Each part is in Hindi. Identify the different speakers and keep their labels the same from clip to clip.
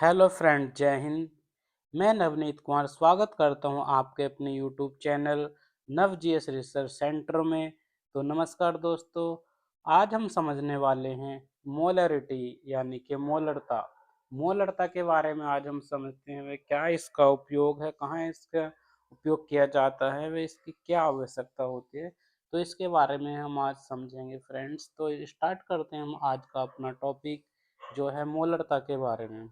Speaker 1: हेलो फ्रेंड, जय हिंद। मैं नवनीत कुमार स्वागत करता हूं आपके अपने यूट्यूब चैनल नव जीएस रिसर्च सेंटर में। तो नमस्कार दोस्तों, आज हम समझने वाले हैं मोलरिटी यानी कि मोलरता। मोलरता के बारे में आज हम समझते हैं वे क्या इसका उपयोग है, कहाँ इसका उपयोग किया जाता है, वे इसकी क्या आवश्यकता होती है। तो इसके बारे में हम आज समझेंगे फ्रेंड्स। तो स्टार्ट करते हैं हम आज का अपना टॉपिक जो है मोलरता के बारे में।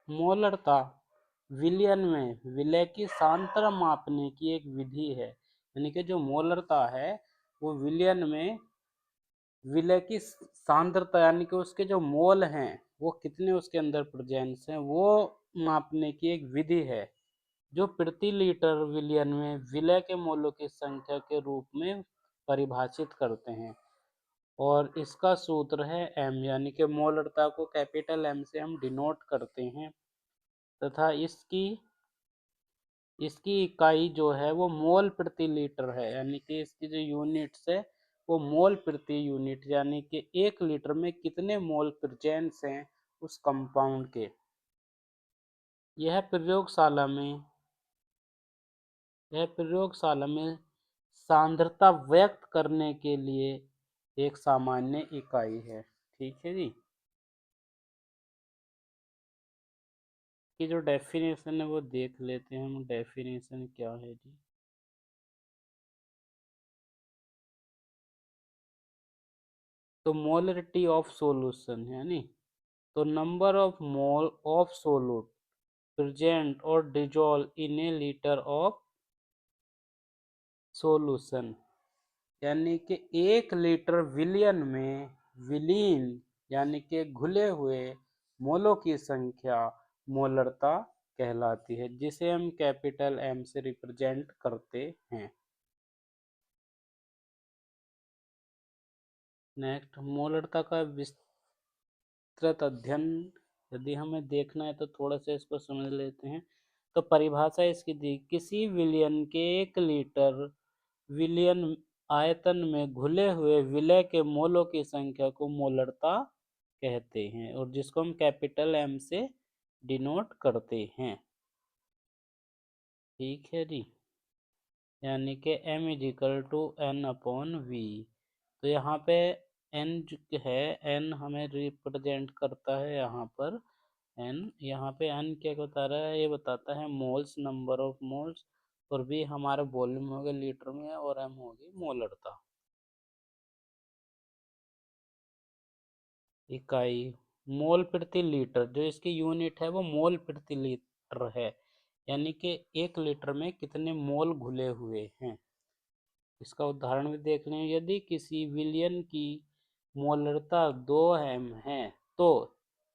Speaker 1: मोलरता विलयन में विलय की सांद्रता मापने की एक विधि है। यानी कि जो मोलरता है वो विलयन में विलय की सांद्रता यानी कि उसके जो मोल हैं वो कितने उसके अंदर प्रेजेंस हैं वो मापने की एक विधि है, जो प्रति लीटर विलयन में विलय के मोलों की संख्या के रूप में परिभाषित करते हैं। और इसका सूत्र है एम, यानी कि मोलरता को कैपिटल एम से हम डिनोट करते हैं। तथा इसकी इसकी इकाई जो है वो मोल प्रति लीटर है, यानी कि इसकी जो यूनिट्स है वो मोल प्रति यूनिट, यानी कि 1 लीटर में कितने मोल प्रेजेंस हैं उस कंपाउंड के। यह प्रयोगशाला में यह प्रयोगशाला में सांद्रता व्यक्त करने के लिए एक सामान्य इकाई है। ठीक है जी। की जो डेफिनेशन है वो देख लेते हैं हम, डेफिनेशन क्या है जी। तो मोलरिटी ऑफ सॉल्यूशन है नी, तो number of mole of solute present और dissolve in a litre of solution, यानी कि 1 लीटर विलियन में विलीन यानी कि घुले हुए मोलों की संख्या मोलरता कहलाती है, जिसे हम कैपिटल एम से रिप्रेजेंट करते हैं। नेक्स्ट, मोलरता का विस्तृत अध्ययन यदि हमें देखना है तो थोड़ा सा इसको समझ लेते हैं। तो परिभाषा इसकी दी, किसी विलयन के 1 लीटर विलयन आयतन में घुले हुए विलय के मोलों की संख्या को मोलरता कहते हैं, और जिसको हम कैपिटल एम से डिनोट करते हैं। ठीक है जी। यानी कि m is equal to N upon V. तो यहाँ पे n जो है, n हमें रिप्रेजेंट करता है यहाँ पर n। यहाँ पे n क्या बता रहा है, ये बताता है मोल्स, नंबर ऑफ मोल्स। और v हमारा वॉल्यूम हो गया लीटर में, और m होगी मोलरता। इकाई मोल प्रति लीटर, जो इसकी यूनिट है वो मोल प्रति लीटर है, यानी कि 1 लीटर में कितने मोल घुले हुए हैं। इसका उदाहरण भी देख लें, यदि किसी विलयन की मोलरता 2 m है तो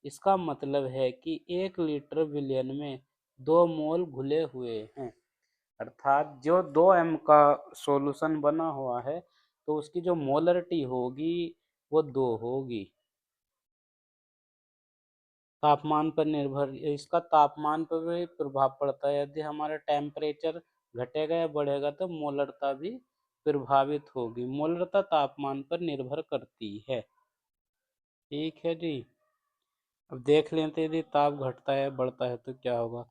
Speaker 1: इसका मतलब है कि 1 लीटर विलयन में 2 मोल घुले हुए हैं। अर्थात जो 2 m का सॉल्यूशन बना हुआ है तो उसकी जो मोलरिटी होगी वो 2 होगी। तापमान पर निर्भर, इसका तापमान पर भी प्रभाव पड़ता है। यदि हमारा टेम्परेचर घटेगा या बढ़ेगा तो मोलरता भी प्रभावित होगी। मोलरता तापमान पर निर्भर करती है। ठीक है जी। अब देख लेते हैं, यदि ताप घटता है बढ़ता है तो क्या होगा।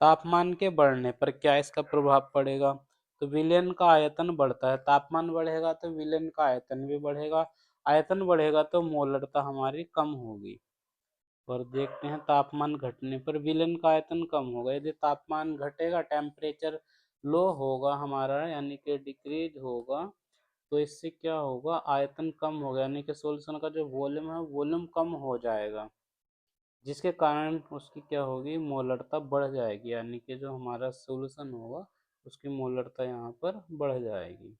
Speaker 1: तापमान के बढ़ने पर क्या इसका प्रभाव पड़ेगा। तो विलयन का आयतन बढ़ता है, तापमान बढ़ेगा तो विलयन का आयतन भी बढ़ेगा। आयतन बढ़ेगा तो मोलरता हमारी कम होगी। और देखते हैं तापमान घटने पर विलयन का आयतन कम होगा। यदि तापमान घटेगा, टेम्परेचर लो होगा हमारा, यानी कि डिक्रीज होगा, तो इससे क्या होगा, आयतन कम होगा, यानी कि सॉल्यूशन का जो वॉल्यूम है वॉल्यूम कम हो जाएगा, जिसके कारण उसकी क्या होगी, मोलरता बढ़ जाएगी। यानी कि जो हमारा सॉल्यूशन होगा उसकी मोलरता यहाँ पर बढ़ जाएगी।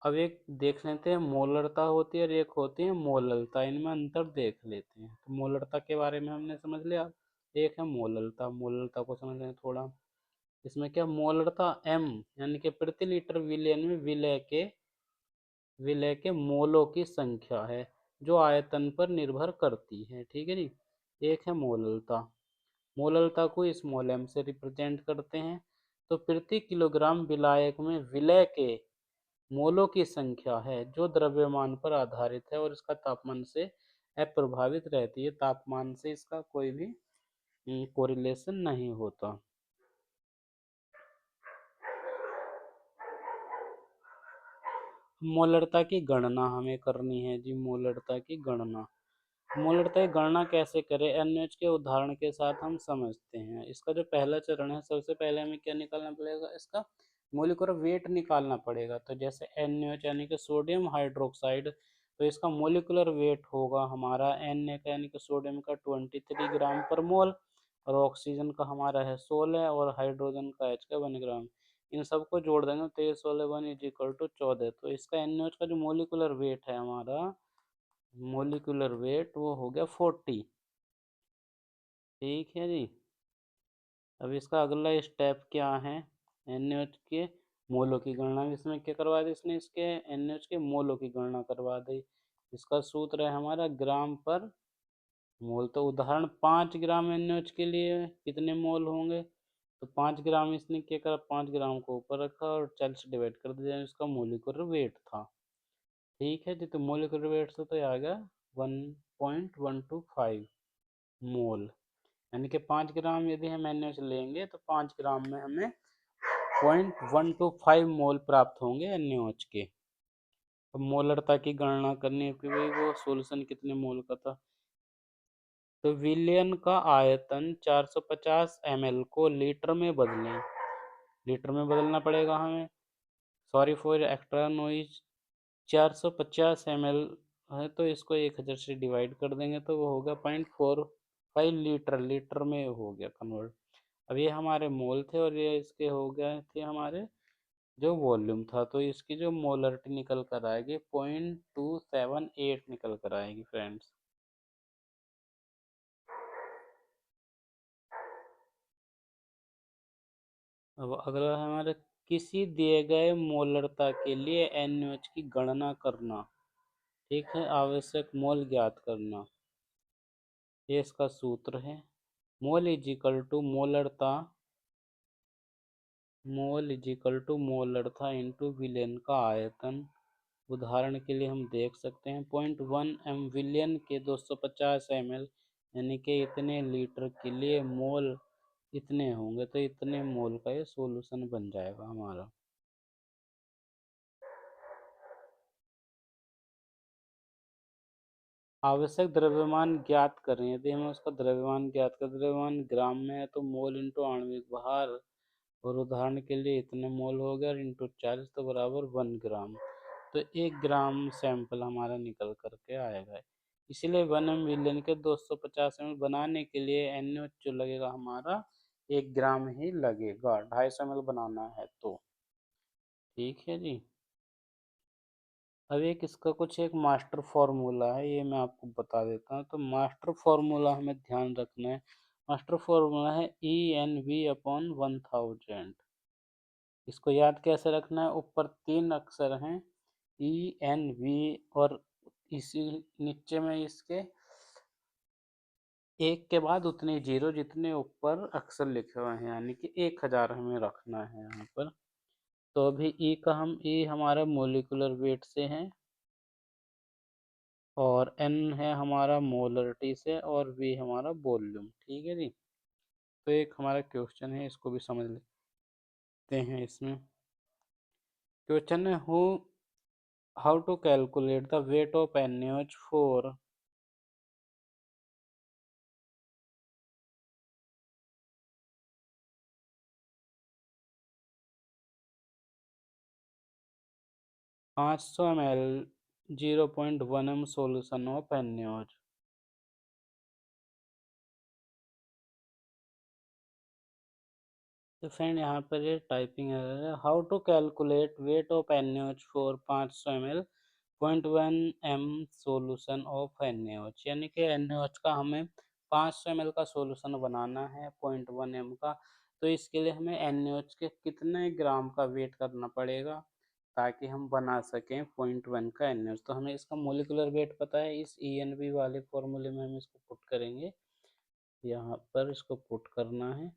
Speaker 1: अब एक देख लेते हैं, मोलरता होती है और एक होती है मोललता, इनमें अंतर देख लेते हैं। तो मोलरता के बारे में हमने समझ लिया, एक है मोललता। मोललता को समझ लें थोड़ा। इसमें क्या, मोलरता m यानी कि प्रति लीटर विलयन में विलय के मोलों की संख्या है, जो आयतन पर निर्भर करती है। ठीक है जी। एक है मोललता। मोललता को स्मॉल m से रिप्रेजेंट करते हैं। तो प्रति किलोग्राम विलायक में विलय के मोलों की संख्या है जो द्रव्यमान पर आधारित है और इसका तापमान से अप्रभावित रहती है। तापमान से इसका कोई भी कोरिलेशन नहीं होता। मोलरता की गणना हमें करनी है जी। मोलरता की गणना, मोलरता की गणना कैसे करें, एनएच के उदाहरण के साथ हम समझते हैं। इसका जो पहला चरण है, सबसे पहले हमें क्या निकालना पड़ेगा, इसका मोलिकुलर वेट निकालना पड़ेगा। तो जैसे NaOH यानी कि सोडियम हाइड्रोक्साइड, तो इसका मोलिकुलर वेट होगा हमारा Na का यानी कि सोडियम का 23 ग्राम पर मोल, और ऑक्सीजन का हमारा है 16, और हाइड्रोजन का H का 1 ग्राम। इन सबको जोड़ देंगे, 23 16 1 इज इक्वल टू 14। तो इसका NaOH का जो मोलिकुलर वेट है हमारा, मोलिकुलर वेट वो हो गया 40। ठीक है जी। अब इसका अगला स्टेप क्या है, NaOH के मोलों की गणना। इसमें क्या करवा दी इसने, इसके NaOH के मोलों की गणना करवा दी। इसका सूत्र है हमारा ग्राम पर मोल। तो उदाहरण 5 ग्राम NaOH के लिए कितने मोल होंगे, तो 5 ग्राम इसने क्या करा, 5 ग्राम को ऊपर रखा और 40 से डिवाइड कर दिया, इसका मोलिकुलर वेट था। ठीक है जी। तो मोलिकुलर वेट से तो आ गया 1.125 मोल, यानी कि 5 ग्राम यदि हम NaOH लेंगे तो 5 ग्राम में हमें 0.125 मोल प्राप्त होंगे NaOH के। अब मोलरता की गणना करनी है कि भाई वो सोल्यूशन कितने मोल का था। तो विलयन का आयतन 450 ml को लीटर में बदलें। लीटर में बदलना पड़ेगा हमें, sorry for extra noise. 450 ml है तो इसको 1000 से डिवाइड कर देंगे तो वो होगा 0.45 लीटर, लीटर में हो गया कन्वर्ट। अब ये हमारे मोल थे और ये इसके हो गए थे हमारे जो वॉल्यूम था। तो इसकी जो मोलरिटी निकल कर आएगी 0.278 निकल कर आएगी फ्रेंड्स। अब अगला है हमारे, किसी दिए गए मोलरता के लिए NaOH की गणना करना। ठीक है, आवश्यक मोल ज्ञात करना, ये इसका सूत्र है। मोल इज इक्वल टू मोलरता, मोल इज इक्वल टू मोलरता इंटू विलयन का आयतन। उदाहरण के लिए हम देख सकते हैं 0.1 विलियन के 250 ml, यानी कि इतने लीटर के लिए मोल इतने होंगे, तो इतने मोल का ये सॉल्यूशन बन जाएगा हमारा। आवश्यक द्रव्यमान ज्ञात करें। यदि हमें उसका द्रव्यमान ज्ञात कर, द्रव्यमान ग्राम में है तो मोल इंटू आणविक भार, और उदाहरण के लिए इतने मोल हो गया इंटू 40 तो बराबर 1 ग्राम। तो 1 ग्राम सैंपल हमारा निकल करके आएगा। इसलिए 1 मिलियन के 250 ml बनाने के लिए NaOH जो लगेगा हमारा 1 ग्राम ही लगेगा, 250 ml बनाना है तो। ठीक है जी। अब एक इसका कुछ एक मास्टर फॉर्मूला है, ये मैं आपको बता देता हूँ। तो मास्टर फॉर्मूला हमें ध्यान रखना है। मास्टर फॉर्मूला है EnV/1000। इसको याद कैसे रखना है, ऊपर 3 अक्षर हैं EnV, और इसी नीचे में इसके एक के बाद उतने जीरो जितने ऊपर अक्षर लिखे हुए हैं, यानी कि 1000 हमें रखना है यहाँ पर। तो अभी ई हमारा मोलिकुलर वेट से है, और N है हमारा मोलरिटी से, और V हमारा वॉल्यूम। ठीक है जी। तो एक हमारा क्वेश्चन है, इसको भी समझ लेते हैं। इसमें क्वेश्चन है, how to calculate the weight of NaOH for 500 ml 0.1 m solution of NaOH। तो फ्रेंड यहाँ पर ये टाइपिंग एरर है। How to calculate weight of NaOH for 500 ml 0.1 m solution of NaOH, यानी कि NaOH का हमें 500 ml का सोल्यूशन बनाना है 0.1 m का। तो इसके लिए हमें NaOH के कितने ग्राम का वेट करना पड़ेगा ताकि हम बना सकें 0.1 का NaOH। तो हमें इसका मोलिकुलर वेट पता है, इस EnV वाले फॉर्मूले में हम इसको पुट करेंगे। यहाँ पर इसको पुट करना है।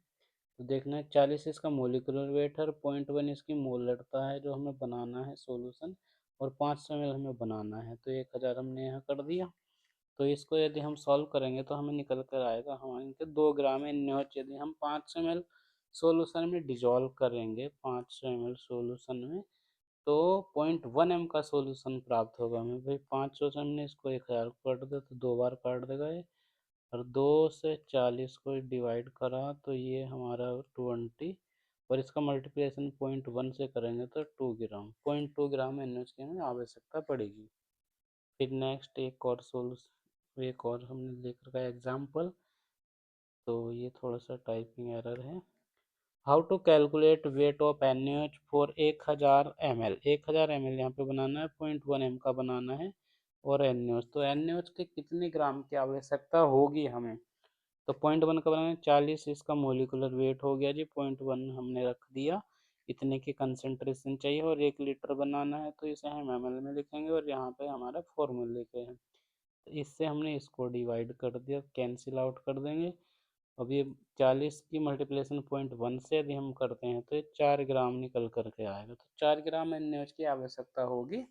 Speaker 1: तो देखना है 40 इसका मोलिकुलर वेट है और 0.1 इसकी मोलरता है जो हमें बनाना है सॉल्यूशन, और 500 ml हमें बनाना है। तो 1000 हमने यहाँ कर दिया। तो इसको यदि हम सॉल्व करेंगे तो हमें निकल कर आएगा हमारे के 2 ग्राम NaOH यदि हम 500 ml सॉल्यूशन में डिजोल्व करेंगे 500 ml सॉल्यूशन में, तो 0.1 m का सॉल्यूशन प्राप्त होगा हमें। भाई 500 से हमने इसको 1000 काट दिया तो 2 बार काट देगा ये, और 2 से 40 को डिवाइड करा तो ये हमारा 20, और इसका मल्टीप्लिकेशन 0.1 से करेंगे तो 2 ग्राम, 0.2 ग्राम NaOH की हमें आवश्यकता पड़ेगी। फिर नेक्स्ट एक और हमने लेकर का एग्जाम्पल, तो ये थोड़ा सा टाइपिंग एरर है। How to calculate weight of NaOH for 1000 ml, 1000 ml यहाँ पे बनाना है, 0.1 m का बनाना है, और NaOH, तो NaOH के कितने ग्राम की आवश्यकता होगी हमें, तो 0.1 का बनाना है 40, इसका मोलिकुलर वेट हो गया जी 0.1 हमने रख दिया, इतने की कंसेंट्रेशन चाहिए, और 1 लीटर बनाना है तो इसे हम ml में लिखेंगे, और यहाँ पे हमारा फॉर्मूले के हैं, तो इससे हमने इसको डिवाइड कर दिया, कैंसिल आउट कर देंगे। अब ये 40 की मल्टीप्लिकेशन 0.1 से यदि हम करते हैं तो ये 4 ग्राम निकल करके आएगा, तो 4 ग्राम NaOH की आवश्यकता होगी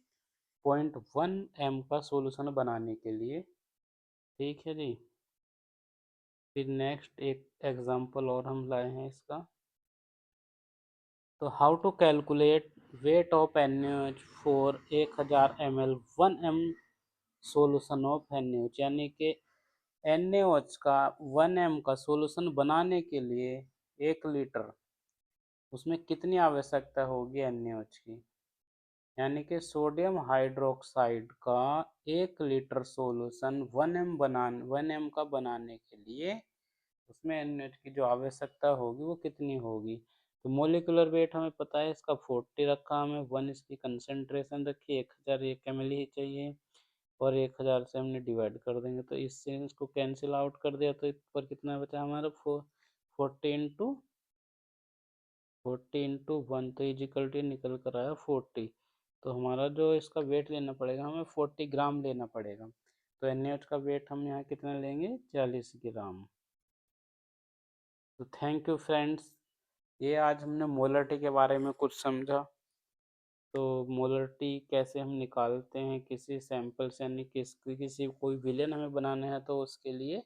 Speaker 1: 0.1 m का सोल्यूशन बनाने के लिए। ठीक है जी। फिर नेक्स्ट एक एग्जांपल और हम लाए हैं इसका, तो how to calculate weight of NaOH for 1000 ml 1 m solution of NaOH, यानी कि NaOH का 1 m का सोल्यूशन बनाने के लिए 1 लीटर उसमें कितनी आवश्यकता होगी NaOH की, यानी कि सोडियम हाइड्रोक्साइड का 1 लीटर सोल्यूशन 1 m का बनाने के लिए उसमें NaOH की जो आवश्यकता होगी वो कितनी होगी। तो मोलिकुलर वेट हमें पता है इसका 40 रखा, हमें 1 इसकी कंसेंट्रेशन रखी, 1000 ml ही चाहिए, और 1000 से हमने डिवाइड कर देंगे, तो इससे इसको कैंसिल आउट कर दिया तो इस पर कितना बचा हमारा 40 इंटू 1, तो इजिकल टू निकल कर आया 40। तो हमारा जो इसका वेट लेना पड़ेगा हमें 40 ग्राम लेना पड़ेगा, तो NaOH का वेट हम यहाँ कितना लेंगे 40 ग्राम। तो थैंक यू फ्रेंड्स, ये आज हमने मोलरिटी के बारे में कुछ समझा। तो मोलरिटी कैसे हम निकालते हैं किसी सैंपल से, यानी किसी कोई विलेन हमें बनाना है तो उसके लिए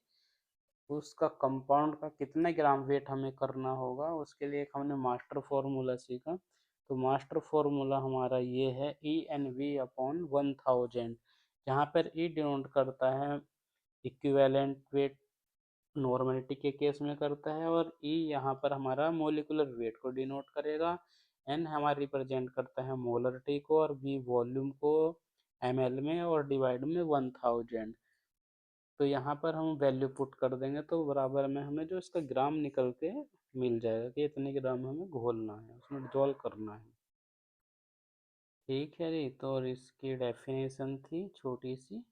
Speaker 1: उसका कंपाउंड का कितने ग्राम वेट हमें करना होगा, उसके लिए एक हमने मास्टर फॉर्मूला सीखा। तो मास्टर फॉर्मूला हमारा ये है EnV/1000, जहाँ पर E डिनोट करता है इक्विवेलेंट वेट, नॉर्मलिटी के केस में करता है, और E यहाँ पर हमारा मोलिकुलर वेट को डिनोट करेगा, N हमारा रिप्रेजेंट करता है मोलरिटी को, और V वॉल्यूम को ml में, और डिवाइड में 1000। तो यहाँ पर हम वैल्यू पुट कर देंगे तो बराबर में हमें जो इसका ग्राम निकल के मिल जाएगा कि इतने ग्राम हमें घोलना है, उसमें डिजोल्व करना है। ठीक है जी, तो और इसकी डेफिनेशन थी छोटी सी,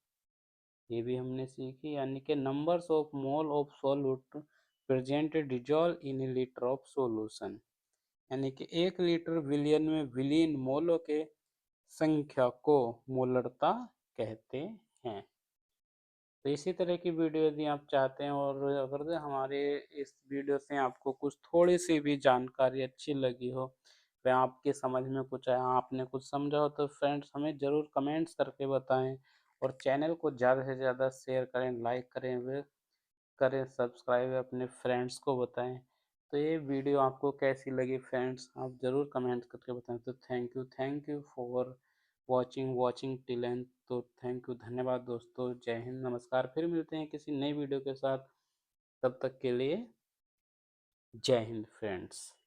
Speaker 1: ये भी हमने सीखी, यानी कि numbers of mole of solute present dissolve in a litre of solution, यानी कि 1 लीटर विलियन में विलीन मोलों के संख्या को मोलरता कहते हैं। तो इसी तरह की वीडियो यदि आप चाहते हैं, और अगर जो हमारे इस वीडियो से आपको कुछ थोड़ी सी भी जानकारी अच्छी लगी हो, वह आपके समझ में कुछ आया, आपने कुछ समझा हो, तो फ्रेंड्स हमें ज़रूर कमेंट्स करके बताएं, और चैनल को ज़्यादा से ज़्यादा शेयर करें, लाइक करें, वे करें सब्सक्राइब, अपने फ्रेंड्स को बताएं। तो ये वीडियो आपको कैसी लगी फ्रेंड्स, आप ज़रूर कमेंट करके बताएं। तो thank you for watching till and, तो थैंक यू, धन्यवाद दोस्तों, जय हिंद, नमस्कार, फिर मिलते हैं किसी नई वीडियो के साथ, तब तक के लिए जय हिंद फ्रेंड्स।